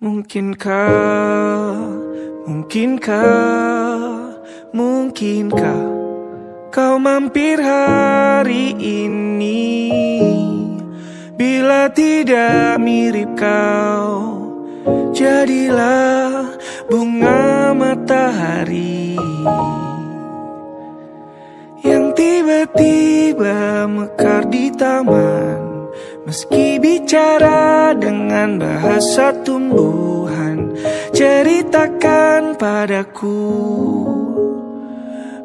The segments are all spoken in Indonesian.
Mungkinkah kau mampir hari ini? Bila tidak mirip kau, jadilah bunga matahari yang tiba-tiba mekar di taman. Meski bicara dengan bahasa tumbuhan, ceritakan padaku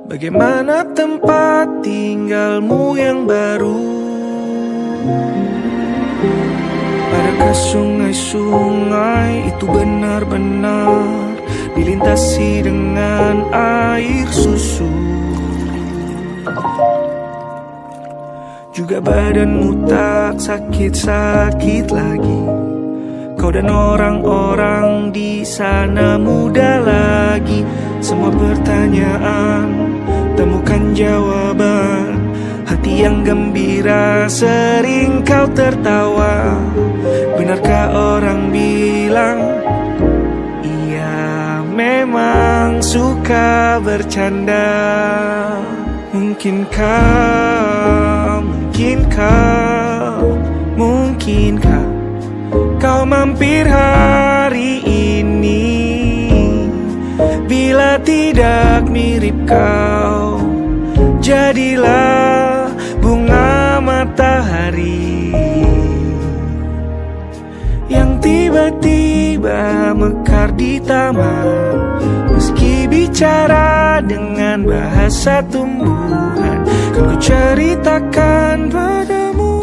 bagaimana tempat tinggalmu yang baru. Adakah sungai-sungai itu benar-benar dilintasi dengan air susu? Juga badanmu tak sakit-sakit lagi. Kau dan orang-orang di sana muda lagi. Semua pertanyaan temukan jawaban. Hati yang gembira sering kau tertawa. Benarkah orang bilang ia memang suka bercanda? Mungkinkah kau mampir hari ini? Bila tidak mirip kau, jadilah bunga matahari yang tiba-tiba mekar di taman. Meski bicara dengan bahasa tumbuhan, kan ku ceritakan padamu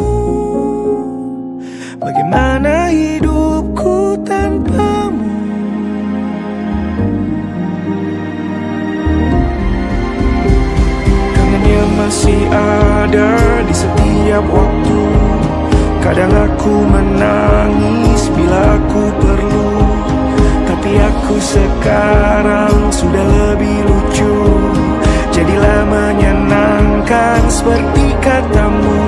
bagaimana hidupku tanpamu. Kangennya masih ada di setiap waktu. Kadang aku menangis bila aku perlu, tapi aku sekarang sudah lebih lucu. Jadilah menyenangkan seperti katamu.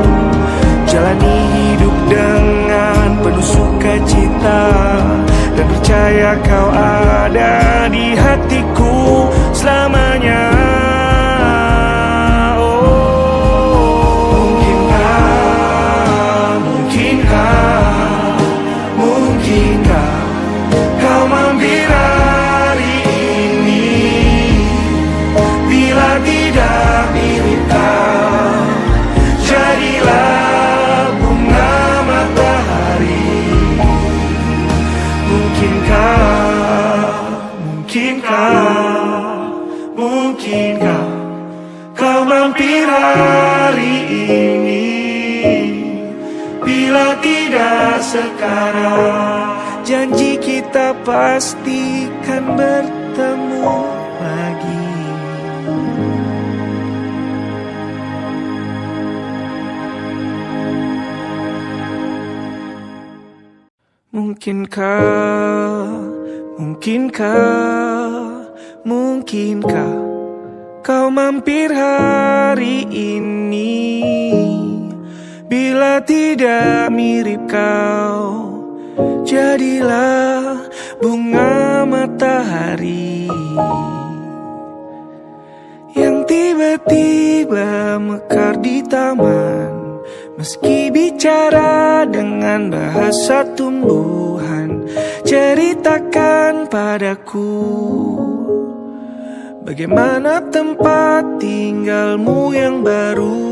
Jalani hidup dengan penuh sukacita, dan percaya kau ada di hatiku selamanya. Mungkinkah kau mampir hari ini? Bila tidak mirip kau, jadilah bunga matahari. Mungkinkah kau mampir hari ini? Bila tidak sekarang, janji kita pastikan bertemu lagi. Mungkinkah kau mampir hari ini? Bila tidak mirip kau, jadilah bunga matahari yang tiba-tiba mekar di taman. Meski bicara dengan bahasa tumbuhan, ceritakan padaku bagaimana tempat tinggalmu yang baru.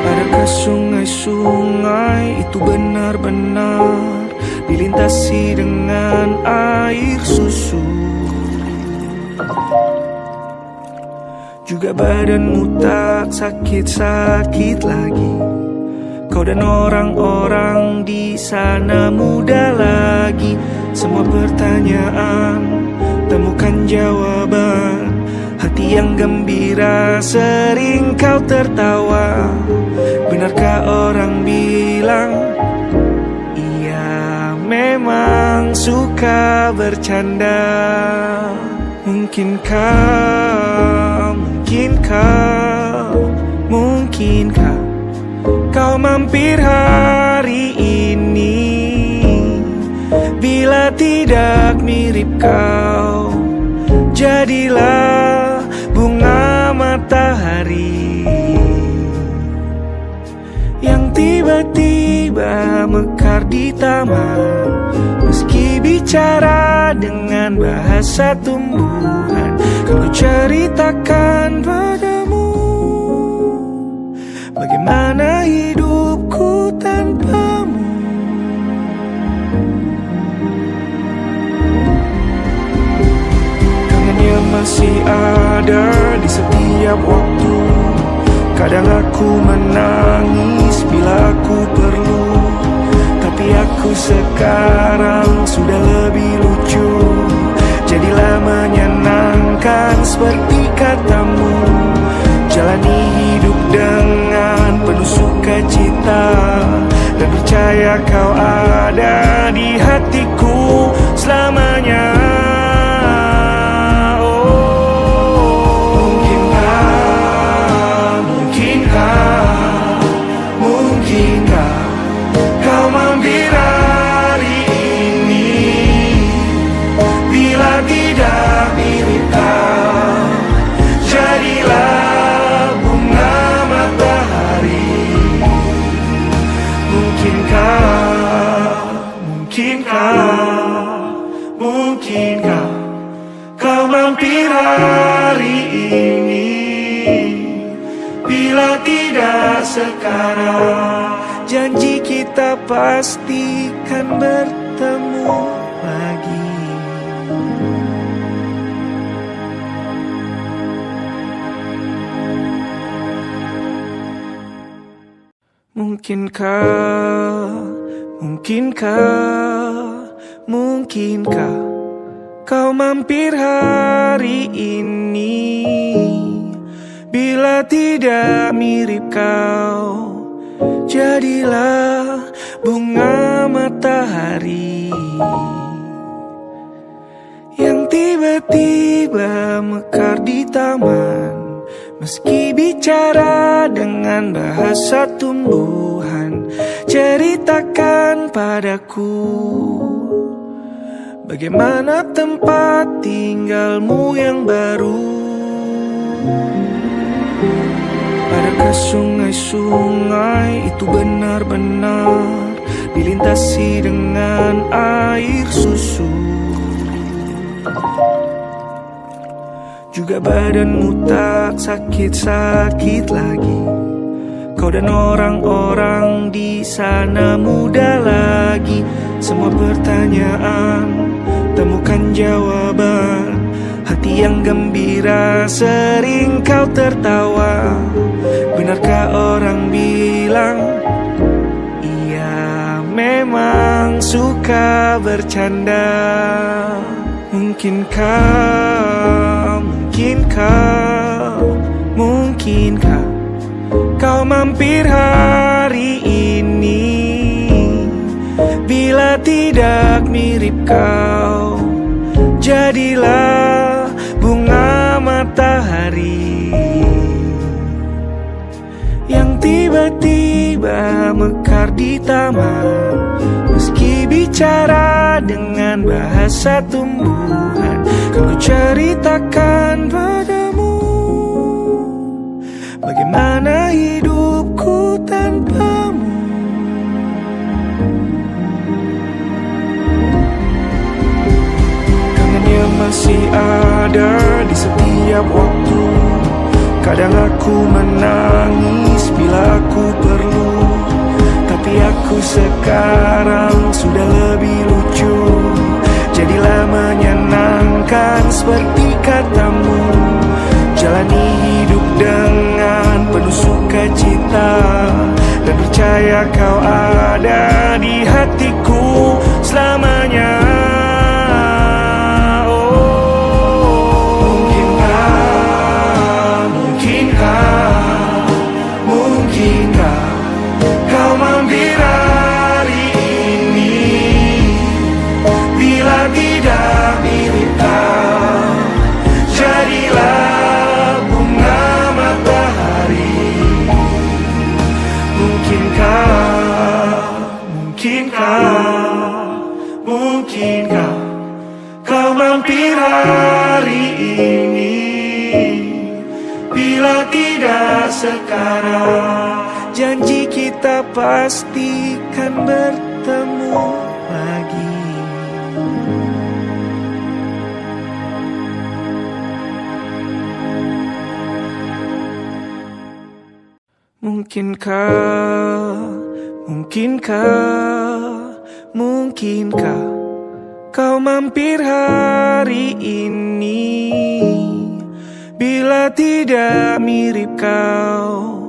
Adakah sungai-sungai itu benar-benar dilintasi dengan air susu? Juga badanmu tak sakit-sakit lagi. Kau dan orang-orang di sana muda lagi. Semua pertanyaan temukan jawaban. Hati yang gembira sering kau tertawa. Benarkah orang bilang ia memang suka bercanda? Mungkinkah kau mampir hari ini? tidak mirip kau, jadilah bunga matahari yang tiba-tiba mekar di taman. Meski bicara dengan bahasa tumbuhan, kan ku ceritakan padamu bagaimana hidupku tanpamu. Kangennya masih ada di setiap waktu. Kadang aku menangis bila aku perlu, tapi aku sekarang sudah lebih lucu. Jadilah menyenangkan seperti katamu, jalani hidup dengan penuh sukacita, dan percaya kau ada di hatiku selamanya. Mungkinkah kau mampir hari ini? Bila tidak sekarang, janji kita pastikan bertemu lagi. Mungkinkah kau mampir hari ini? Bila tidak mirip kau, jadilah bunga matahari yang tiba-tiba mekar di taman. Meski bicara dengan bahasa tumbuhan, ceritakan padaku bagaimana tempat tinggalmu yang baru. Adakah sungai-sungai itu benar-benar dilintasi dengan air susu? Juga badanmu tak sakit-sakit lagi. Kau dan orang-orang di sana muda lagi. Semua pertanyaan temukan jawaban. Hati yang gembira sering kau tertawa. Benarkah orang bilang ia memang suka bercanda? Mungkinkah kau mampir hari ini? Bila tidak mirip kau, jadilah bunga matahari yang tiba-tiba mekar di taman. Meski bicara dengan bahasa tumbuhan, kan ku ceritakan padamu bagaimana hidupku tanpamu. Kangennya masih ada di setiap waktu. Kadang aku menangis bila aku perlu, tapi aku sekarang sudah lebih lucu. Jadilah menyenangkan seperti katamu, jalani hidup dengan penuh sukacita, dan percaya kau ada di hatiku selamanya. Mungkinkah kau mampir hari ini? Bila tidak mirip kau, jadilah bunga matahari. Mungkinkah Mungkinkah kau mampir hari ini? Bila tidak sekarang, janji kita pastikan bertemu lagi. Mungkinkah kau mampir hari ini? Bila tidak mirip kau,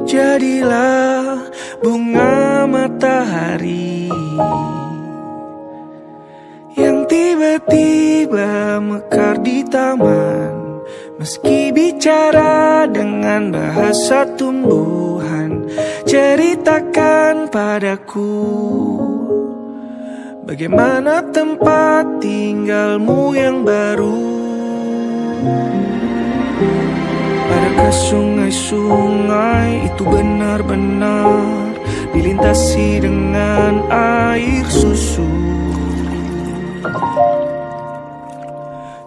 jadilah bunga matahari yang tiba-tiba mekar di taman. Meski bicara dengan bahasa tumbuhan, ceritakan padaku bagaimana tempat tinggalmu yang baru. Adakah sungai-sungai itu benar-benar dilintasi dengan air susu?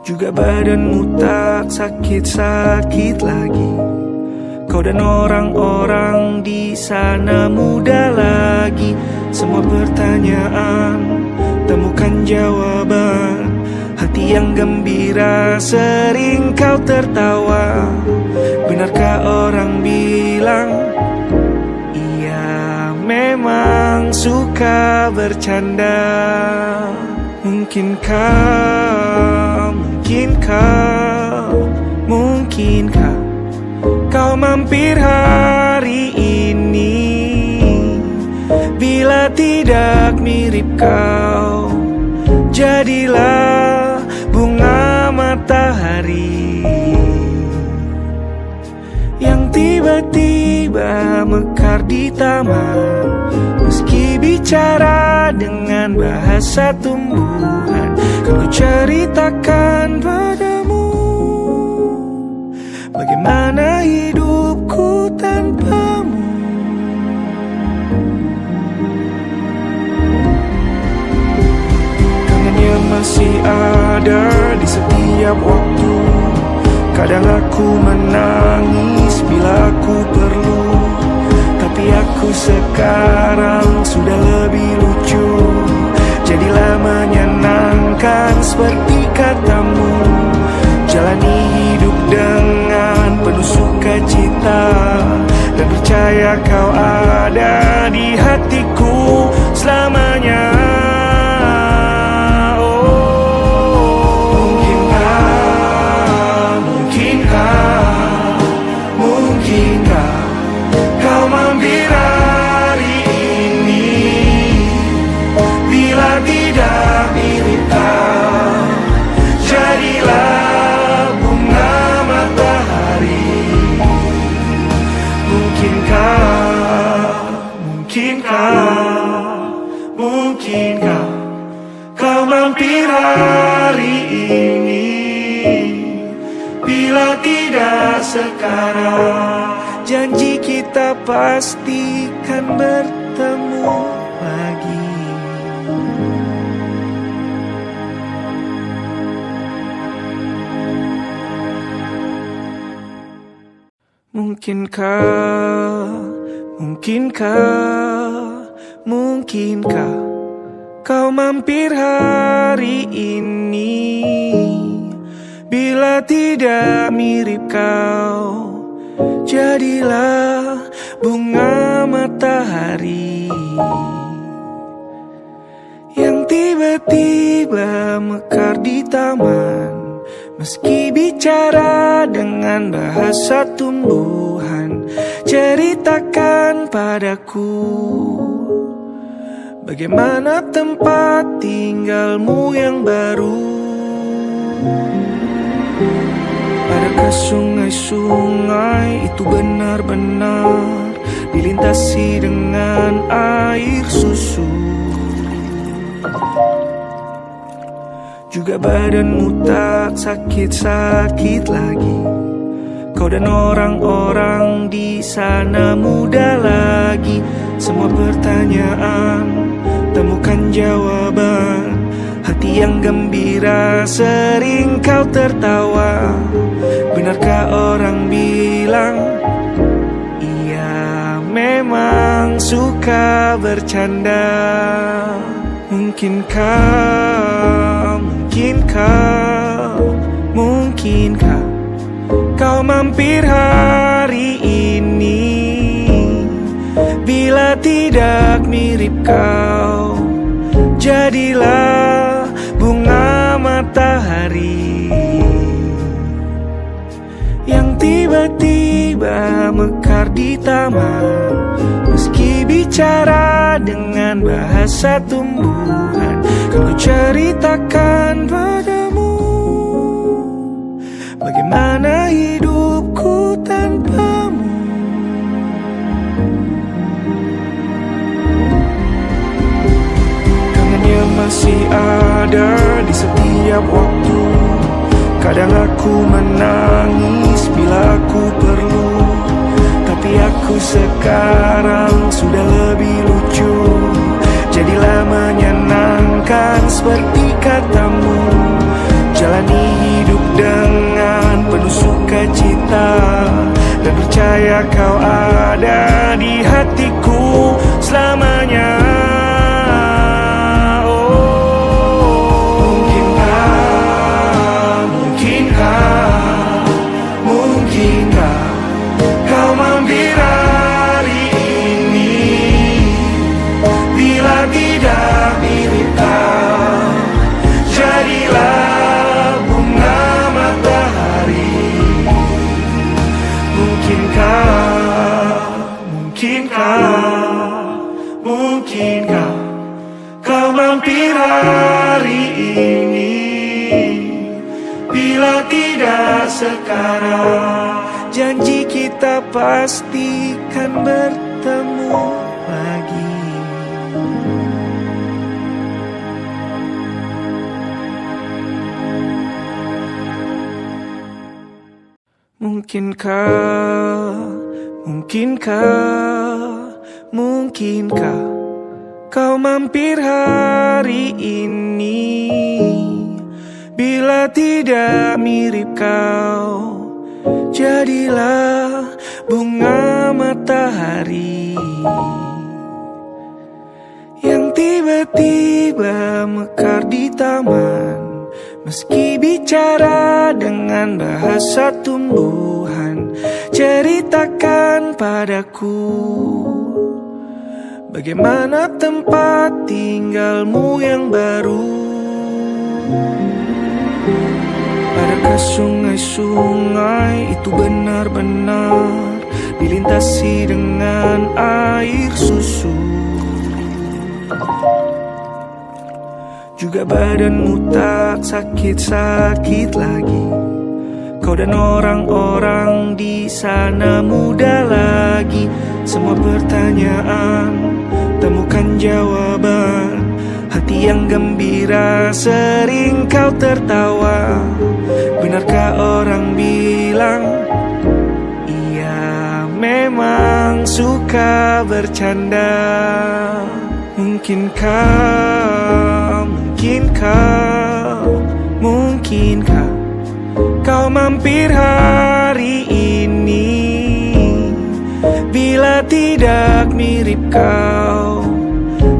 Juga badanmu tak sakit-sakit lagi. Kau dan orang-orang di sana muda lagi. Semua pertanyaan temukan jawaban. Hati yang gembira sering kau tertawa. Benarkah orang bilang ia memang suka bercanda? Mungkinkah kau mampir hari ini? Bila tidak mirip kau, jadilah bunga matahari yang tiba-tiba mekar di taman. Meski bicara dengan bahasa tumbuhan, kan ku ceritakan padamu bagaimana hidupku tanpamu. Kangennya masih ada di setiap waktu. Kadang aku menangis bila aku perlu, tapi aku sekarang sudah lebih lucu. Jadilah menyenangkan seperti katamu. Jalani hidup dengan penuh sukacita, dan percaya kau ada di hatiku selamanya. Mungkinkah kau mampir hari ini? Bila tidak mirip kau, jadilah bunga matahari. Mungkinkah kau mampir hari ini? Bila tidak sekarang, janji kita pastikan bertemu lagi. Mungkinkah kau mampir hari ini? Bila tidak mirip kau, jadilah bunga matahari yang tiba-tiba mekar di taman. Meski bicara dengan bahasa tumbuhan, ceritakan padaku bagaimana tempat tinggalmu yang baru. Adakah sungai-sungai itu benar-benar dilintasi dengan air susu? Juga badanmu tak sakit-sakit lagi. Kau dan orang-orang di sana muda lagi. Semua pertanyaan temukan jawaban. hati yang gembira, sering kau tertawa. Benarkah orang bilang ia memang suka bercanda? Mungkinkah kau mampir hari ini? Bila tidak mirip kau, jadilah bunga matahari yang tiba-tiba mekar di taman. Meski bicara dengan bahasa tumbuhan, kan ku ceritakan padamu bagaimana hidupku tanpamu. Kangennya masih ada di setiap waktu. Kadang aku menangis bila aku perlu, tapi aku sekarang sudah lebih lucu. Jadilah menyenangkan seperti katamu, jalani hidup dengan penuh sukacita, dan percaya kau ada di hatiku selamanya. Mungkinkah kau mampir hari ini? Bila tidak mirip kau, jadilah bunga matahari. Mungkinkah kau mampir hari ini? Bila tidak sekarang, janji kita pastikan bertemu lagi. Mungkinkah kau mampir hari ini? Bila tidak mirip kau, jadilah bunga matahari yang tiba-tiba mekar di taman. Meski bicara dengan bahasa tumbuhan, ceritakan padaku bagaimana tempat tinggalmu yang baru. Adakah sungai-sungai itu benar-benar dilintasi dengan air susu? Juga badanmu tak sakit-sakit lagi. Kau dan orang-orang di sana muda lagi. Semua pertanyaan temukan jawaban. Hati yang gembira, sering kau tertawa. Benarkah orang bilang ia memang suka bercanda? Mungkinkah kau mampir hari ini? Bila tidak mirip kau,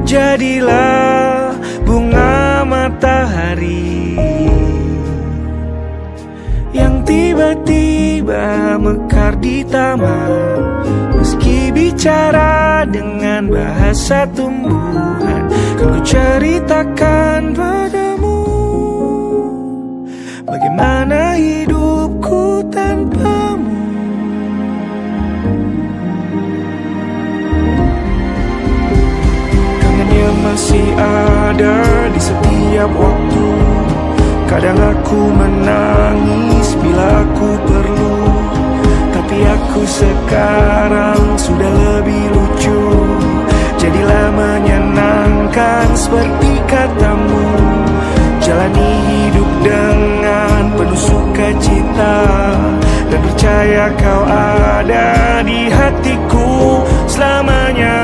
jadilah bunga matahari yang tiba-tiba mekar di taman. Meski bicara dengan bahasa tumbuhan, kan ku ceritakan padamu bagaimana hidupku tanpamu. Kangennya masih ada di setiap waktu. Kadang aku menangis bila aku perlu, tapi aku sekarang sudah lebih lucu. Jadilah menyenangkan seperti katamu, jalani hidup dengan penuh sukacita, dan percaya kau ada di hatiku selamanya.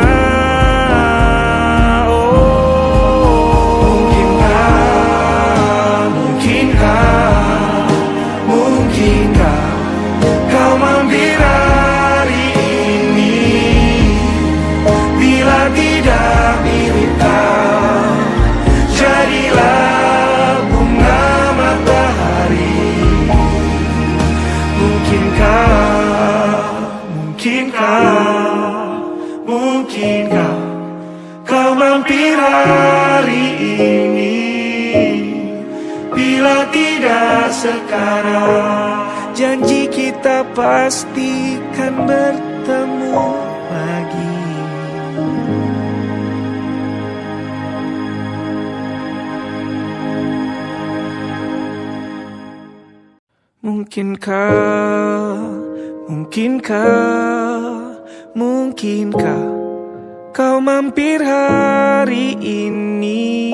tidak sekarang. Janji kita pasti kan bertemu lagi. Mungkinkah kau mampir hari ini?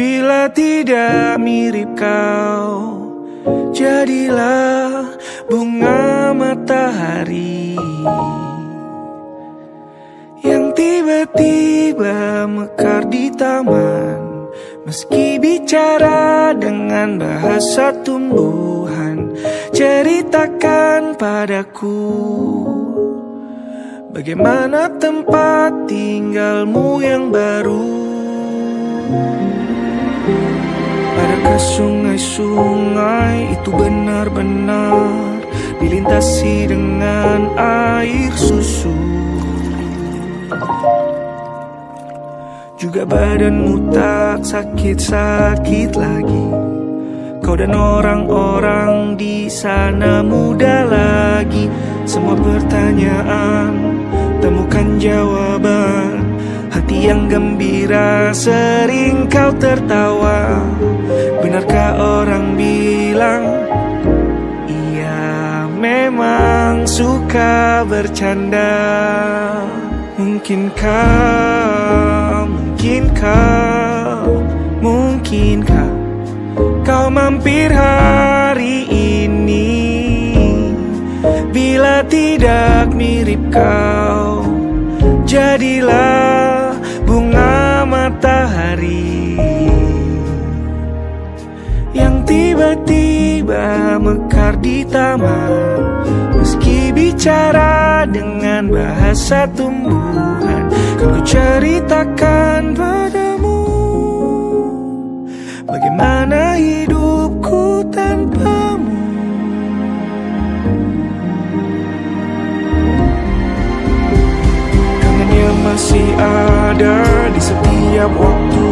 Bila tidak mirip kau, jadilah bunga matahari yang tiba-tiba mekar di taman. Meski bicara dengan bahasa tumbuhan, ceritakan padaku bagaimana tempat tinggalmu yang baru. Adakah sungai-sungai itu benar-benar dilintasi dengan air susu? Juga badanmu tak sakit-sakit lagi. Kau dan orang-orang di sana muda lagi. Semua pertanyaan temukan jawaban. Hati yang gembira sering kau tertawa. Benarkah orang bilang ia memang suka bercanda? Mungkinkah kau mampir hari ini? Bila tidak mirip kau, jadilah bunga matahari yang tiba-tiba mekar di taman. Meski bicara dengan bahasa tumbuhan, kan ku ceritakan padamu bagaimana hidupku tanpamu. Kangennya masih ada di setiap waktu.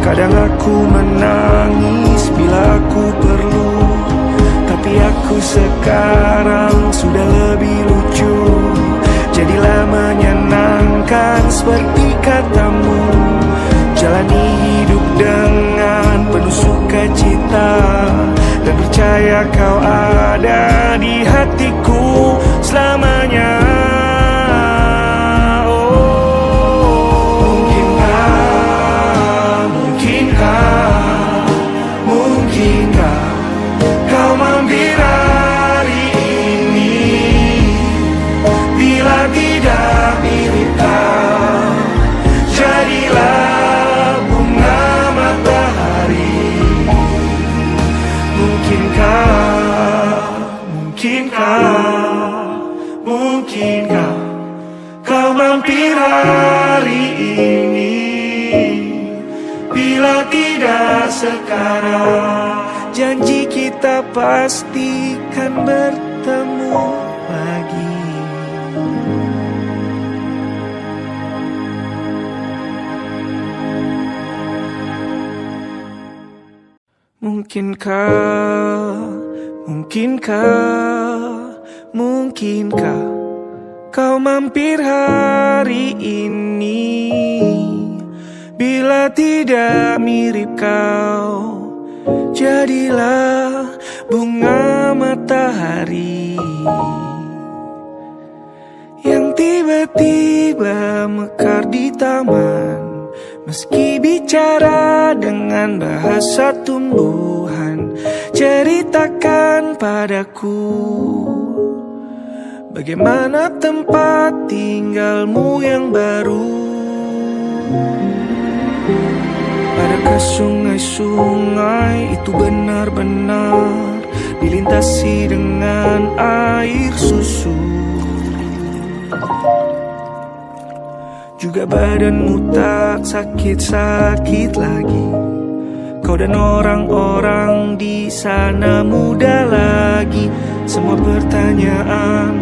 Kadang aku menangis bila aku perlu, tapi aku sekarang sudah lebih lucu. Jadilah menyenangkan seperti katamu. Jalani hidup dengan penuh sukacita, dan percaya kau ada di hatiku selamanya. Mungkinkah kau mampir hari ini? Bila tidak mirip kau, jadilah bunga matahari. Mungkinkah kau mampir hari ini? Bila tidak sekarang, janji kita pasti kan bertemu lagi. Mungkinkah kau mampir hari ini? Bila tidak mirip kau, jadilah bunga matahari yang tiba-tiba mekar di taman. Meski bicara dengan bahasa tumbuhan, ceritakan padaku bagaimana tempat tinggalmu yang baru. Adakah sungai-sungai itu benar-benar dilintasi dengan air susu? Juga badanmu tak sakit-sakit lagi. Kau dan orang-orang di sana muda lagi. Semua pertanyaan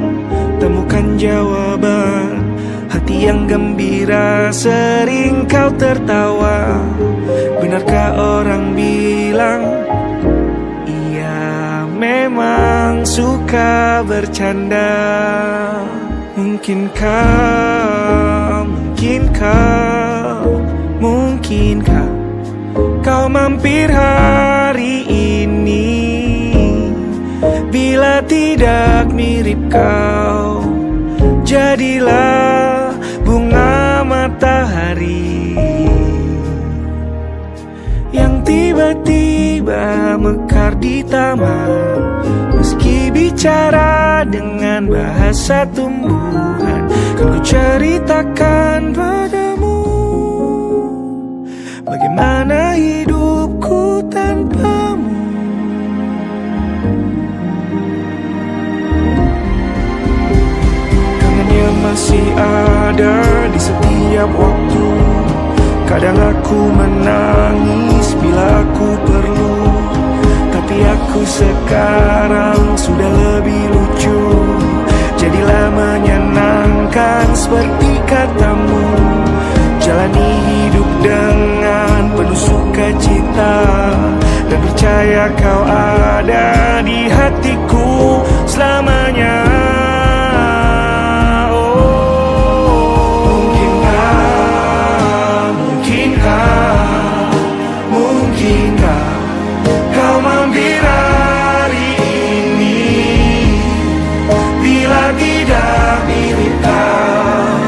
temukan jawaban. Hati yang gembira sering kau tertawa. Benarkah orang bilang suka bercanda. Mungkinkah kau mampir hari ini? Bila tidak mirip kau, jadilah bunga matahari yang tiba-tiba mekar di taman. Meski bicara dengan bahasa tumbuhan, kan ku ceritakan padamu bagaimana hidupku tanpamu. Kangennya masih ada di setiap waktu. Kadang aku menangis bila aku perlu, tapi aku sekarang sudah lebih lucu. Jadilah menyenangkan seperti katamu. Jalani hidup dengan penuh sukacita, dan percaya kau ada di hatiku selamanya. Mungkinkah kau mampir hari ini? Bila tidak mirip kau,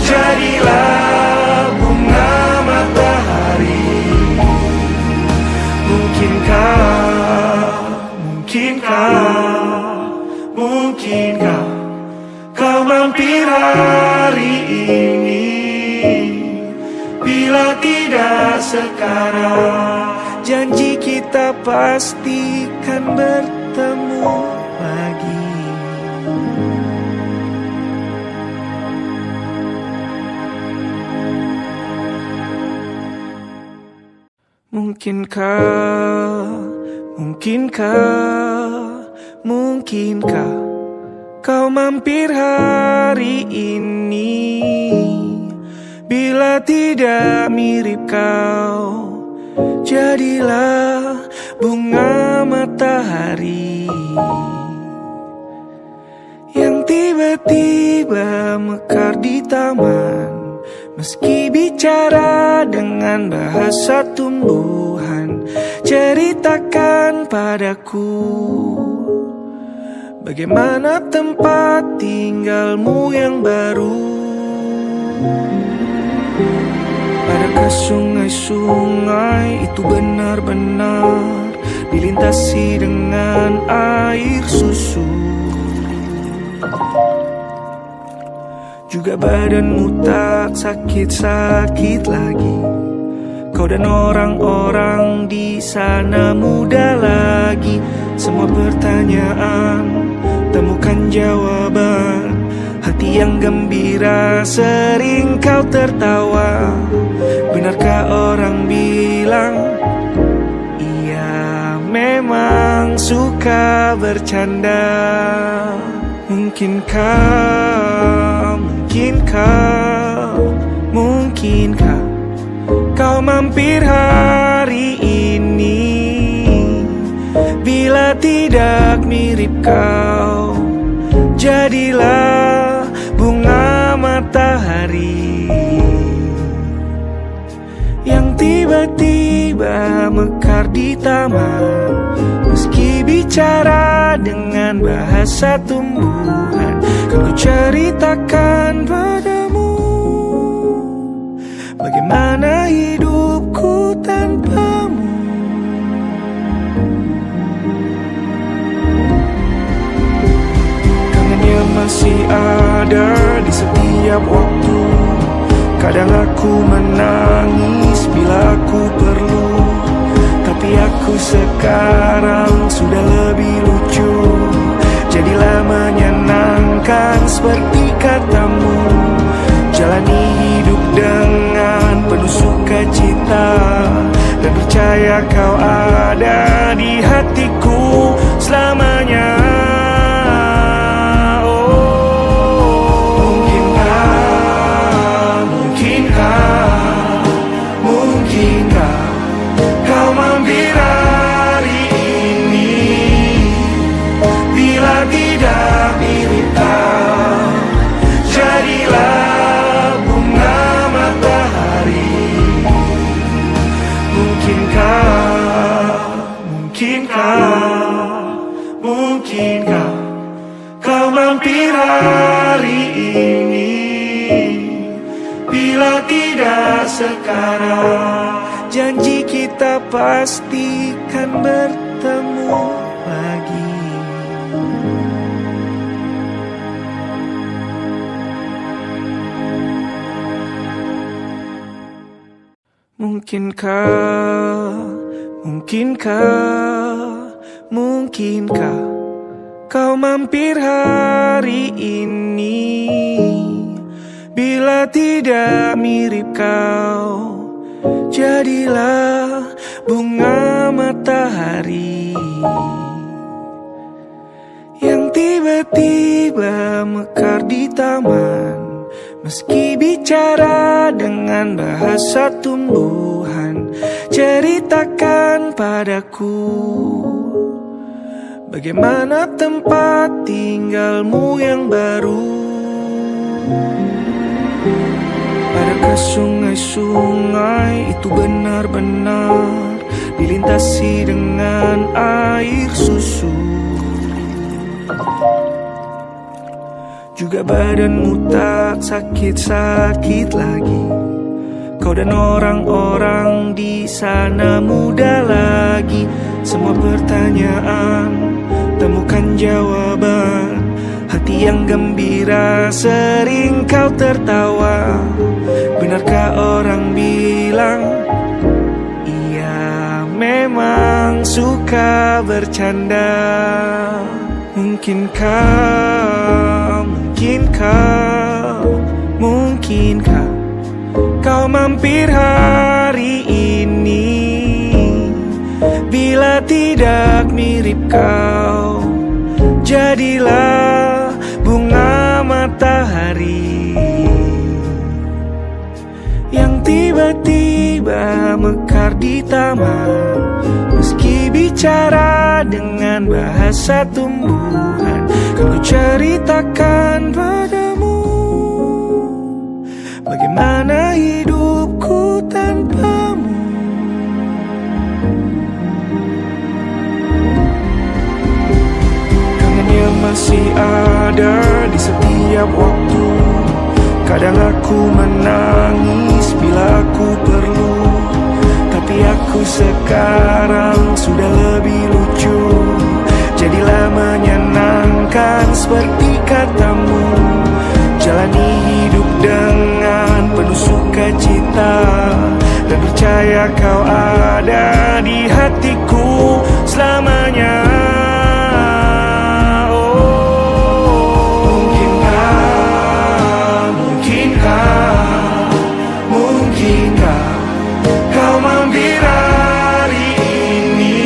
jadilah bunga matahari. Mungkinkah kau mampir hari ini? Bila tidak sekarang, janji kita pastikan bertemu lagi. Mungkinkah kau mampir hari ini? Bila tidak mirip kau, jadilah bunga matahari yang tiba-tiba mekar di taman. Meski bicara dengan bahasa tumbuhan, ceritakan padaku bagaimana tempat tinggalmu yang baru. Adakah sungai-sungai itu benar-benar dilintasi dengan air susu? Juga badanmu tak sakit-sakit lagi. Kau dan orang-orang di sana muda lagi. Semua pertanyaan temukan jawaban. Hati yang gembira sering kau tertawa. Benarkah orang bilang ia memang suka bercanda? Mungkinkah kau mampir hari ini? Bila tidak mirip kau, jadilah bunga matahari yang tiba-tiba mekar di taman. Meski bicara dengan bahasa tumbuhan, kan ku ceritakan padamu bagaimana hidupku tanpamu. Kangennya masih ada di setiap waktu. Kadang aku menangis bila aku perlu, tapi aku sekarang sudah lebih lucu. Jadilah menyenangkan seperti katamu. Jalani hidup dengan penuh sukacita, dan percaya kau ada di hatiku selamanya. Mungkinkah kau mampir hari ini? Mungkinkah kau mampir hari ini? Bila tidak sekarang, janji kita pastikan bertemu lagi. Mungkinkah kau mampir hari ini? Bila tidak mirip kau, jadilah bunga matahari yang tiba-tiba mekar di taman. Meski bicara dengan bahasa tumbuhan, ceritakan padaku bagaimana tempat tinggalmu yang baru. Adakah sungai-sungai itu benar-benar dilintasi dengan air susu? Juga badanmu tak sakit-sakit lagi. Kau dan orang-orang di sana muda lagi. Semua pertanyaan temukan jawaban. Hati yang gembira sering kau tertawa. Benarkah orang bilang ia memang suka bercanda? Mungkinkah kau mampir hari ini? Bila tidak mirip kau, jadilah bunga matahari yang tiba-tiba mekar di taman. Meski bicara dengan bahasa tumbuhan, kan ku ceritakan padamu bagaimana hidupku tanpamu. Kangennya masih ada di setiap waktu. Kadang aku menangis bila aku perlu, tapi aku sekarang sudah lebih lucu. Jadilah menyenangkan seperti katamu. Jalani hidup dengan penuh sukacita, dan percaya kau ada di hatiku selamanya. Mungkinkah kau mampir hari ini?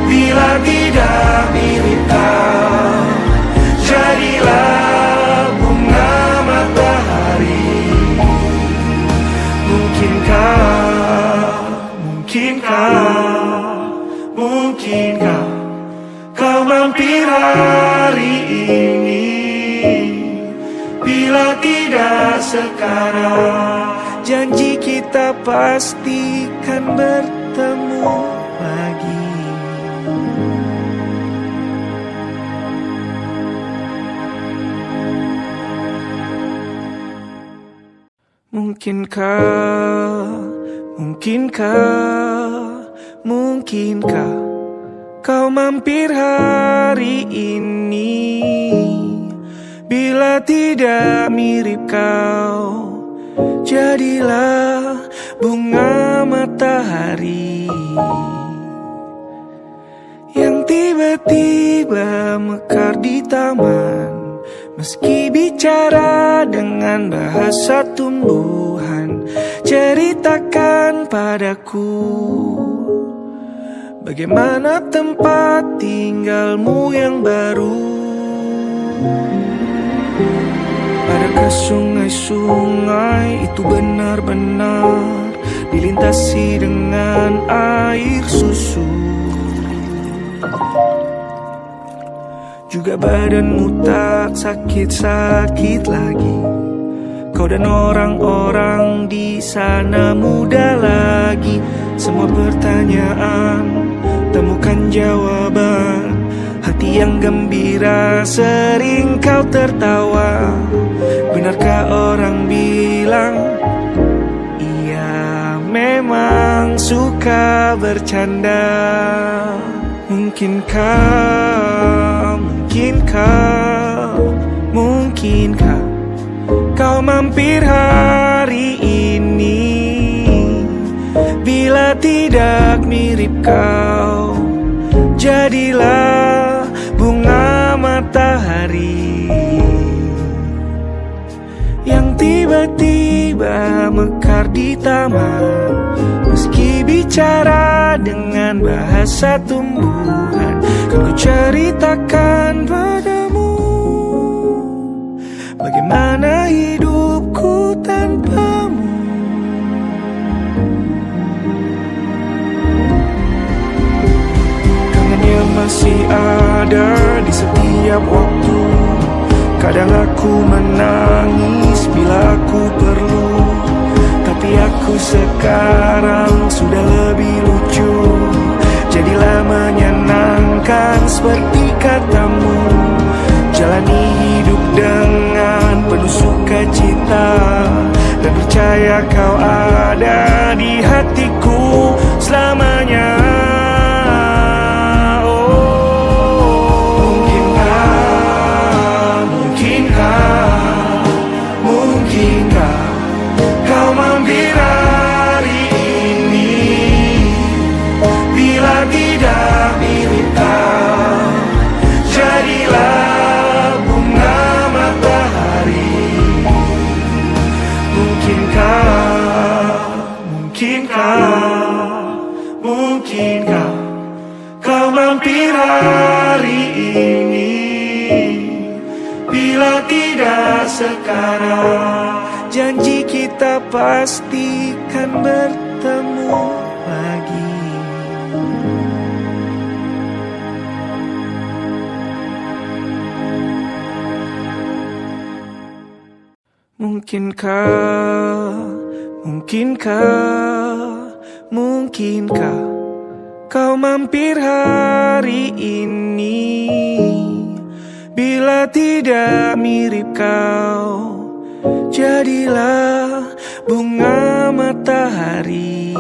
Bila tidak mirip kau, jadilah bunga matahari. Mungkinkah kau mampir hari ini? Bila tidak sekarang, janji kita pastikan bertemu lagi. Mungkinkah kau mampir hari ini? Bila tidak mirip kau, jadilah bunga matahari yang tiba-tiba mekar di taman. Meski bicara dengan bahasa tumbuhan, ceritakan padaku bagaimana tempat tinggalmu yang baru. Adakah sungai-sungai itu benar-benar dilintasi dengan air susu? Juga badanmu tak sakit-sakit lagi. Kau dan orang-orang di sana muda lagi. Semua pertanyaan temukan jawaban. Hati yang gembira sering kau tertawa. Benarkah orang bilang ia memang suka bercanda? Mungkinkah kau mampir hari ini? Bila tidak mirip kau, jadilah bunga matahari yang tiba-tiba mekar di taman. Meski bicara dengan bahasa tumbuhan, kan ku ceritakan padamu bagaimana hidupku tanpamu. Kangennya masih ada di setiap waktu. Kadang aku menangis bila aku perlu, tapi aku sekarang sudah lebih lucu. Jadilah menyenangkan seperti katamu. Jalani hidup dengan penuh sukacita, dan percaya kau ada di hatiku selamanya. Mungkinkah kau mampir hari ini? Bila tidak mirip kau, jadilah bunga matahari. Mungkinkah kau mampir hari ini? Bila tidak sekarang, janji kita pastikan bertemu lagi. Mungkinkah kau mampir hari ini? Bila tidak mirip kau, jadilah bunga matahari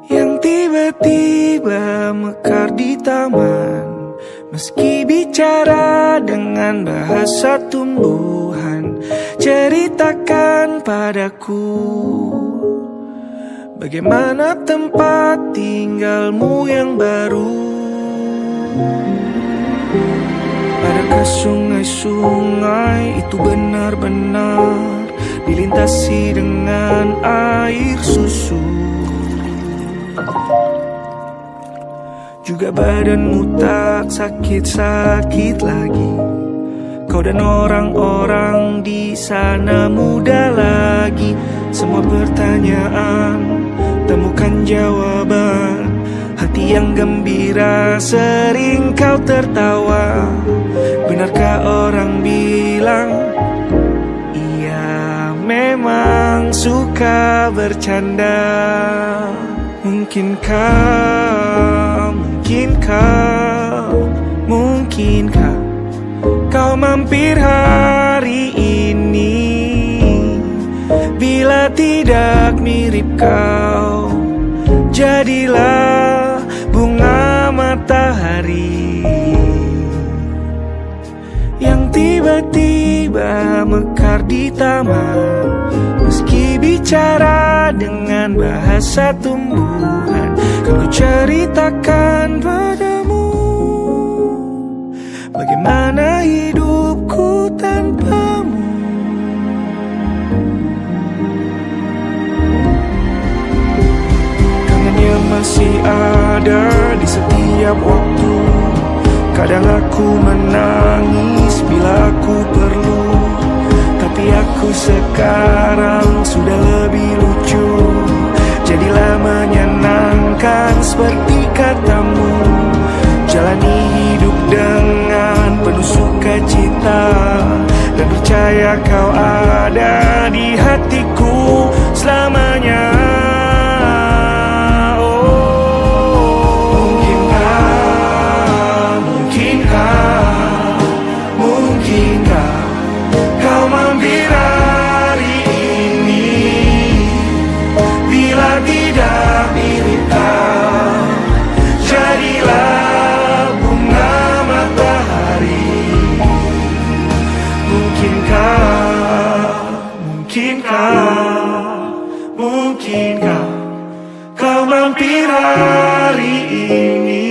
yang tiba-tiba mekar di taman. Meski bicara dengan bahasa tumbuhan, ceritakan padaku bagaimana tempat tinggalmu yang baru. Adakah sungai-sungai itu benar-benar dilintasi dengan air susu? Juga badanmu tak sakit-sakit lagi. Kau dan orang-orang di sana muda lagi. Semua pertanyaan temukan jawaban. Hati yang gembira sering kau tertawa. Benarkah orang bilang ia memang suka bercanda? Mungkinkah kau mampir hari ini? Bila tidak mirip kau, jadilah bunga matahari yang tiba-tiba mekar di taman. Meski bicara dengan bahasa tumbuhan, kan ku ceritakan padamu bagaimana hidupku tanpamu. Kangennya masih ada di setiap waktu. Kadang aku menangis bila aku perlu, tapi aku sekarang sudah lebih lucu. Jadilah menyenangkan seperti katamu. Jalani hidup dengan penuh sukacita, dan percaya percaya kau ada di hatiku selamanya. Mungkinkah kau mampir hari ini?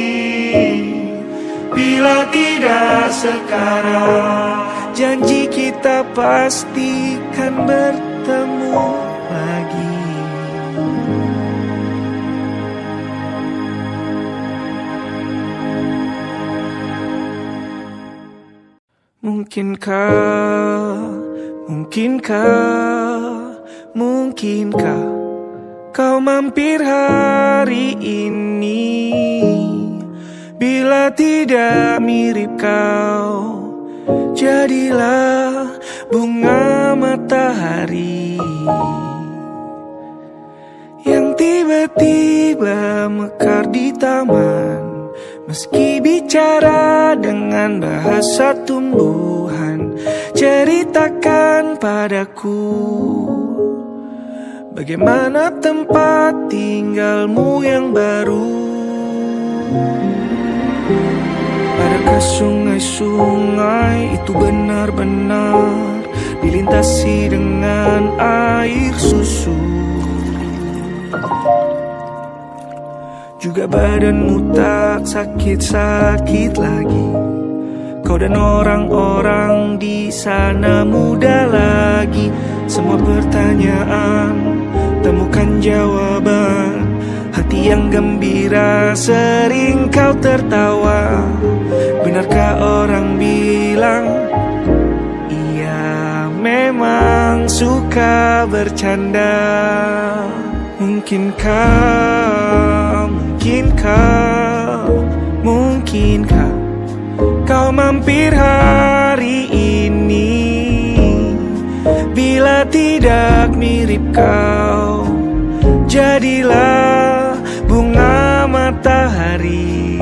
Bila tidak sekarang, janji kita pastikan bertemu lagi. Mungkinkah kau mampir hari ini? Bila tidak mirip kau, jadilah bunga matahari yang tiba-tiba mekar di taman. Meski bicara dengan bahasa tumbuhan, ceritakan padaku bagaimana tempat tinggalmu yang baru. Adakah sungai-sungai itu benar-benar dilintasi dengan air susu? Juga badanmu tak sakit-sakit lagi. Kau dan orang-orang di sana muda lagi. Semua pertanyaan temukan jawaban. Hati yang gembira sering kau tertawa. Benarkah orang bilang ia memang suka bercanda? Mungkinkah kau mampir hari ini? Bila tidak mirip kau, jadilah bunga matahari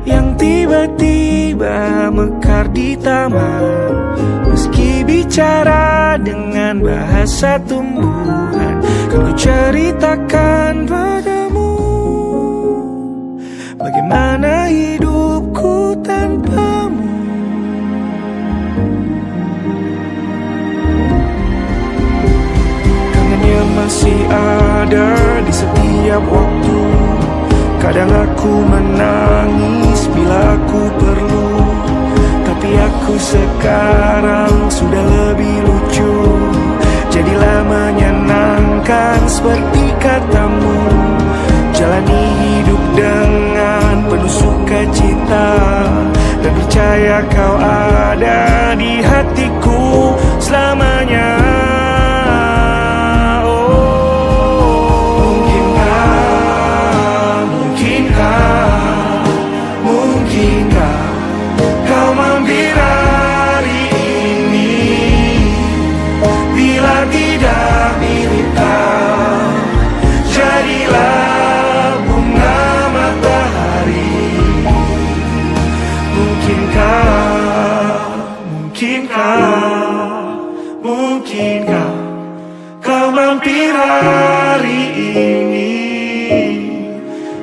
yang tiba-tiba mekar di taman. Meski bicara dengan bahasa tumbuhan, kan ku ceritakan padamu bagaimana hidupku tanpamu. Kangennya masih ada di setiap waktu. Kadang aku menangis bila aku perlu, tapi aku sekarang sudah lebih lucu. Jadilah menyenangkan seperti katamu. Jalani hidup dengan penuh sukacita, dan percaya kau ada di hatiku selamanya. Mungkinkah kau mampir hari ini?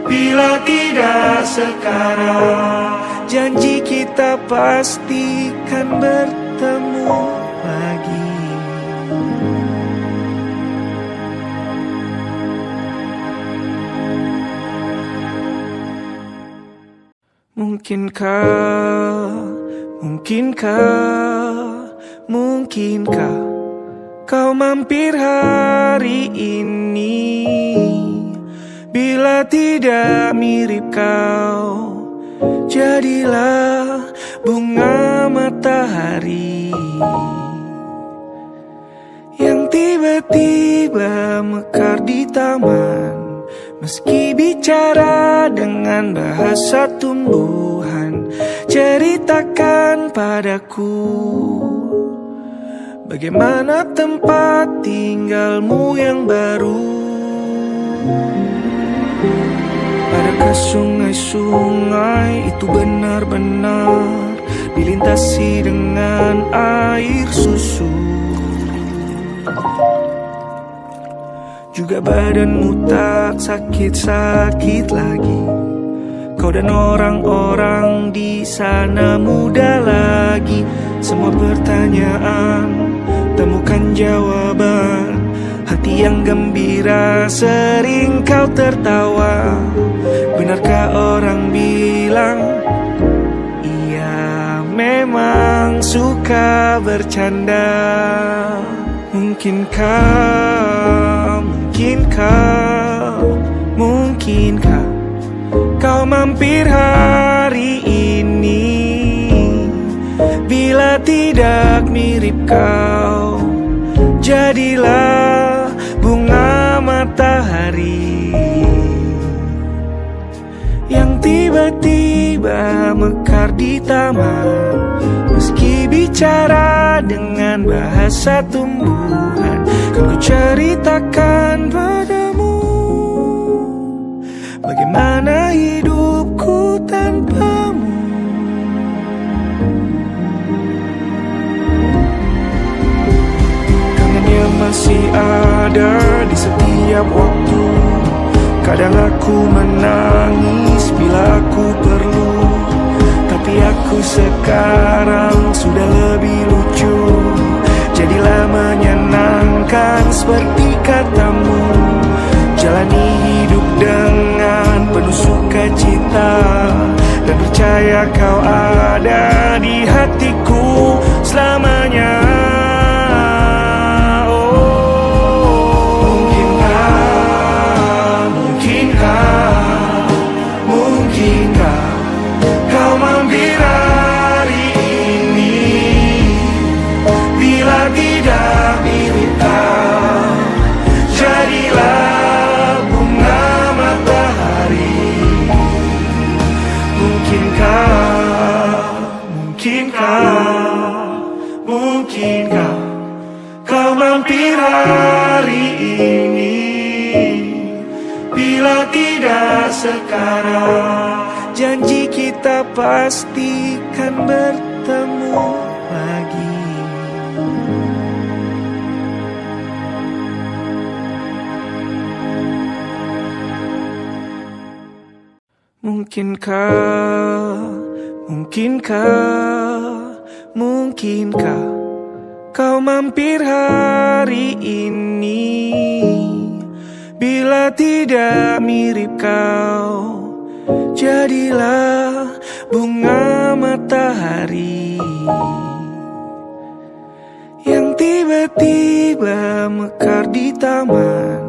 Bila tidak sekarang, janji kita pastikan bertemu lagi. Mungkinkah kau mampir hari ini? Bila tidak mirip kau, jadilah bunga matahari yang tiba-tiba mekar di taman. Meski bicara dengan bahasa tumbuhan, ceritakan padaku bagaimana tempat tinggalmu yang baru. Adakah sungai-sungai itu benar-benar dilintasi dengan air susu? Juga badanmu tak sakit-sakit lagi. Kau dan orang-orang di sana muda lagi. Semua pertanyaan temukan jawaban. Hati yang gembira sering kau tertawa. Benarkah orang bilang ia memang suka bercanda? Mungkinkah kau mampir hari ini? Bila tidak mirip kau, jadilah bunga matahari yang tiba-tiba mekar di taman. Meski bicara dengan bahasa tumbuhan, kan ku ceritakan padamu bagaimana hidupku tanpamu. Kangennya masih ada di setiap waktu. Kadang aku menangis bila aku perlu, tapi aku sekarang sudah lebih lucu. Jadilah menyenangkan seperti katamu. Jalani hidup dengan penuh sukacita, dan percaya kau ada di hatiku selamanya. Mungkinkah kau mampir hari ini? Bila tidak mirip kau, jadilah bunga matahari. Mungkinkah kau mampir hari ini? Bila tidak sekarang, janji kita pastikan bertemu lagi. Mungkinkah kau mampir hari ini? Bila tidak mirip kau, jadilah bunga matahari yang tiba-tiba mekar di taman.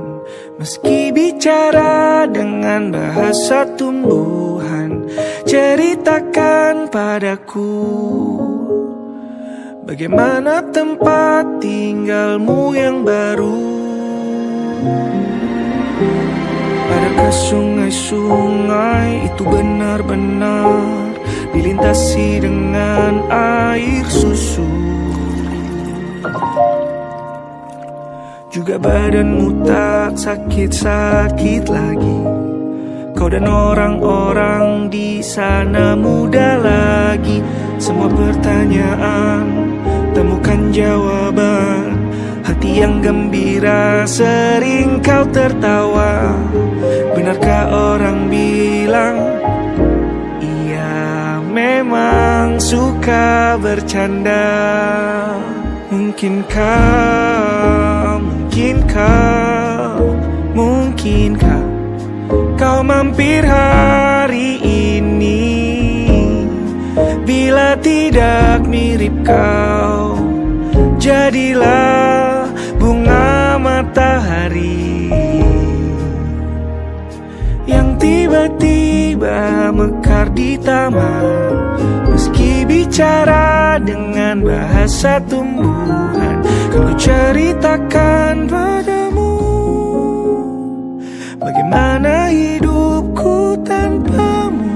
Meski bicara dengan bahasa tumbuhan, ceritakan padaku bagaimana tempat tinggalmu yang baru. Adakah sungai-sungai itu benar-benar dilintasi dengan air susu? Juga badanmu tak sakit-sakit lagi. Kau dan orang-orang di sana muda lagi. Semua pertanyaan temukan jawaban. Hati yang gembira sering kau tertawa. Benarkah orang bilang ia memang suka bercanda? Mungkinkah kau mampir hari ini? Bila tidak mirip kau, jadilah bunga matahari yang tiba-tiba mekar di taman. Meski bicara dengan bahasa tumbuhan, kan ku ceritakan padamu bagaimana hidupku tanpamu.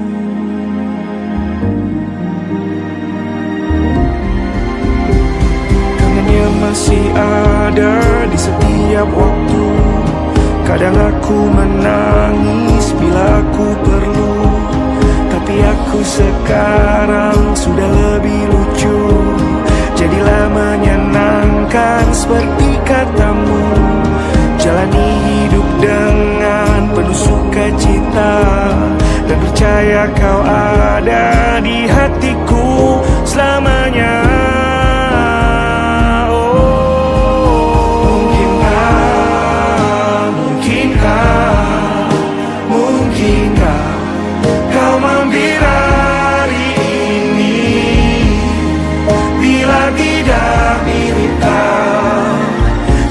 ada di setiap waktu. Kadang aku menangis bila aku perlu, tapi aku sekarang sudah lebih lucu. Jadilah menyenangkan seperti katamu, jalani hidup dengan penuh sukacita, dan percaya kau ada di hatiku selamanya. Mungkinkah kau mampir hari ini? Bila tidak mirip kau,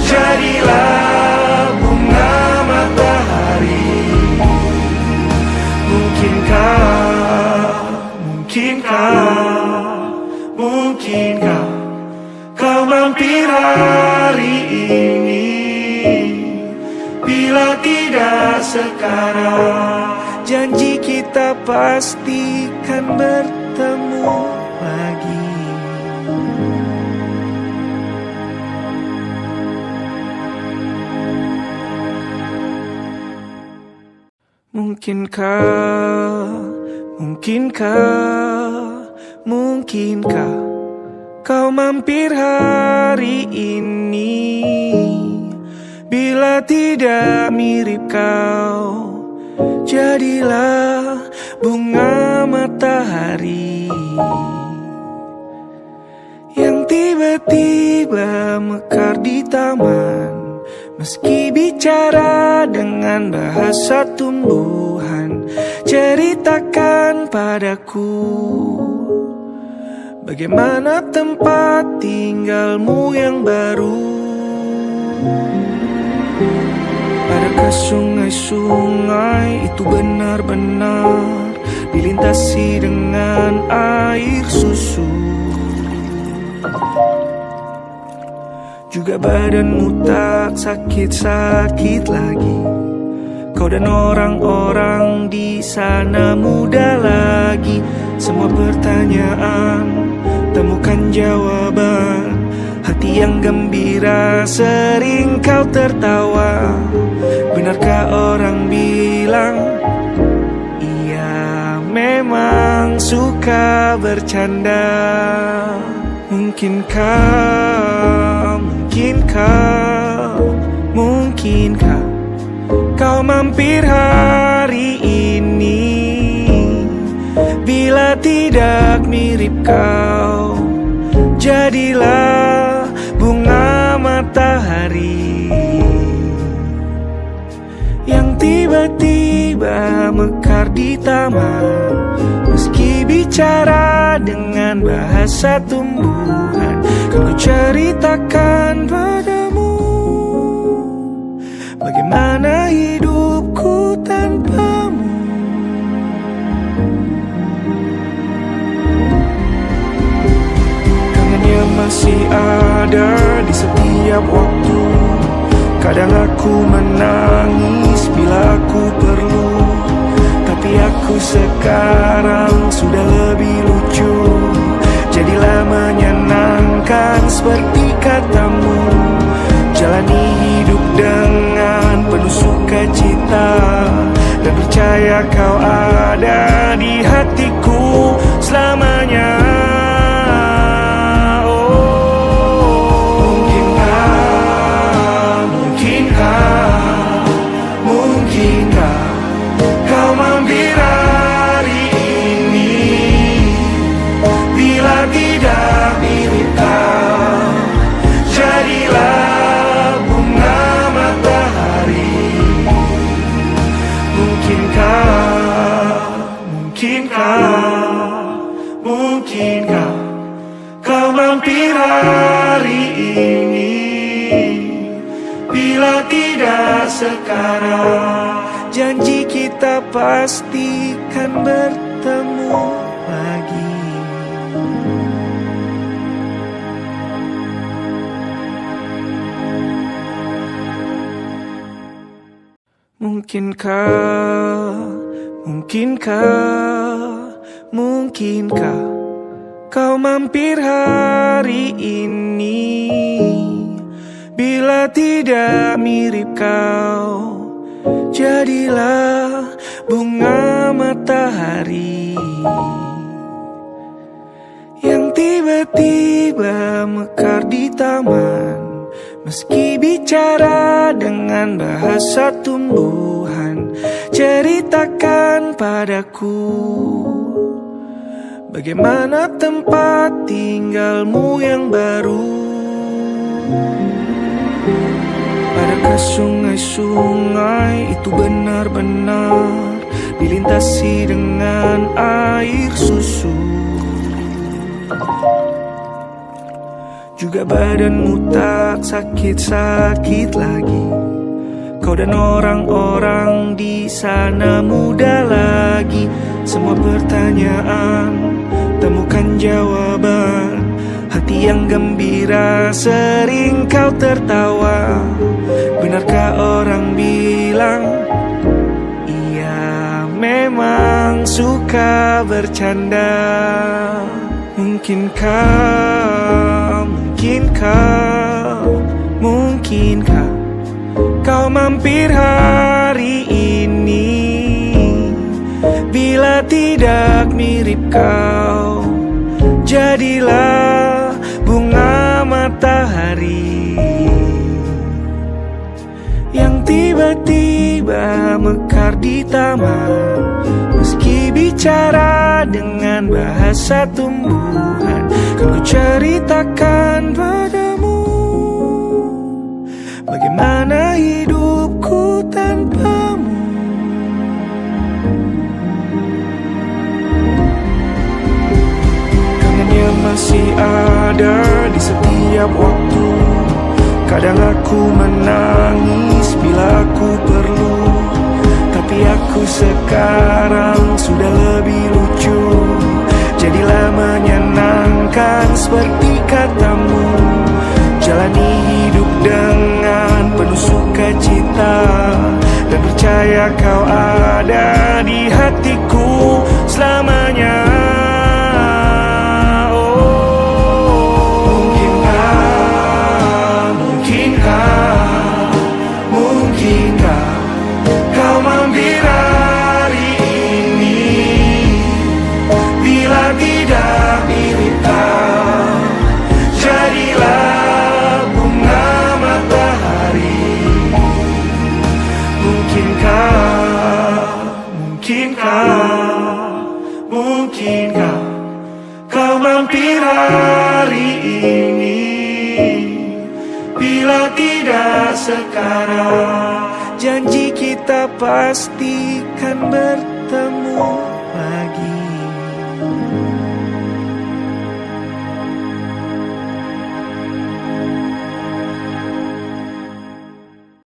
jadilah bunga matahari. Mungkinkah kau mampir hari ini? Bila tidak sekarang, janji kita pastikan bertemu lagi. Mungkinkah kau mampir hari ini? Bila tidak mirip kau, jadilah bunga matahari yang tiba-tiba mekar di taman. Meski bicara dengan bahasa tumbuhan, ceritakan padaku bagaimana tempat tinggalmu yang baru. Adakah sungai-sungai itu benar-benar dilintasi dengan air susu? Juga badanmu tak sakit-sakit lagi. Kau dan orang-orang di sana muda lagi. Semua pertanyaan temukan jawaban. Hati yang gembira sering kau tertawa. Benarkah orang bilang ia memang suka bercanda? Mungkinkah kau mampir hari ini? Bila tidak mirip kau, jadilah bunga matahari yang tiba-tiba mekar di taman. Meski bicara dengan bahasa tumbuhan, kan ku ceritakan padamu bagaimana hidupku tanpamu. Kangennya masih ada di setiap waktu. Kadang aku menangis bila aku perlu, tapi aku sekarang sudah lebih lucu. Jadilah menyenangkan seperti katamu, jalani hidup dengan penuh sukacita, dan percaya kau ada di hatiku selamanya. Mungkinkah kau mampir hari ini? Bila tidak mirip kau, jadilah bunga matahari. Mungkinkah kau mampir hari ini? Bila tidak sekarang, janji kita pastikan bertemu lagi. Mungkinkah kau mampir hari ini? Bila tidak mirip kau, jadilah bunga matahari yang tiba-tiba mekar di taman. Meski bicara dengan bahasa tumbuhan, ceritakan padaku bagaimana tempat tinggalmu yang baru. Adakah sungai-sungai itu benar-benar dilintasi dengan air susu? Juga badanmu tak sakit-sakit lagi. Kau dan orang-orang di sana muda lagi. Semua pertanyaan temukan jawaban. Hati yang gembira sering kau tertawa. Benarkah orang bilang ia memang suka bercanda? Mungkinkah kau mampir hari ini? Bila tidak mirip kau, jadilah bunga matahari yang tiba-tiba mekar di taman. Meski bicara dengan bahasa tumbuhan, kan ku ceritakan padamu bagaimana hidupku tanpamu. Kangennya masih ada di setiap waktu. Kadang aku menangis bila aku perlu, tapi aku sekarang sudah lebih lucu. Jadilah menyenangkan seperti katamu. Jalani hidup dengan penuh sukacita, dan percaya kau ada di hatiku selamanya. Mungkinkah kau mampir hari ini? Bila tidak mirip kau, jadilah bunga matahari. Mungkinkah kau mampir hari ini? Bila tidak sekarang, janji kita pastikan bertemu lagi.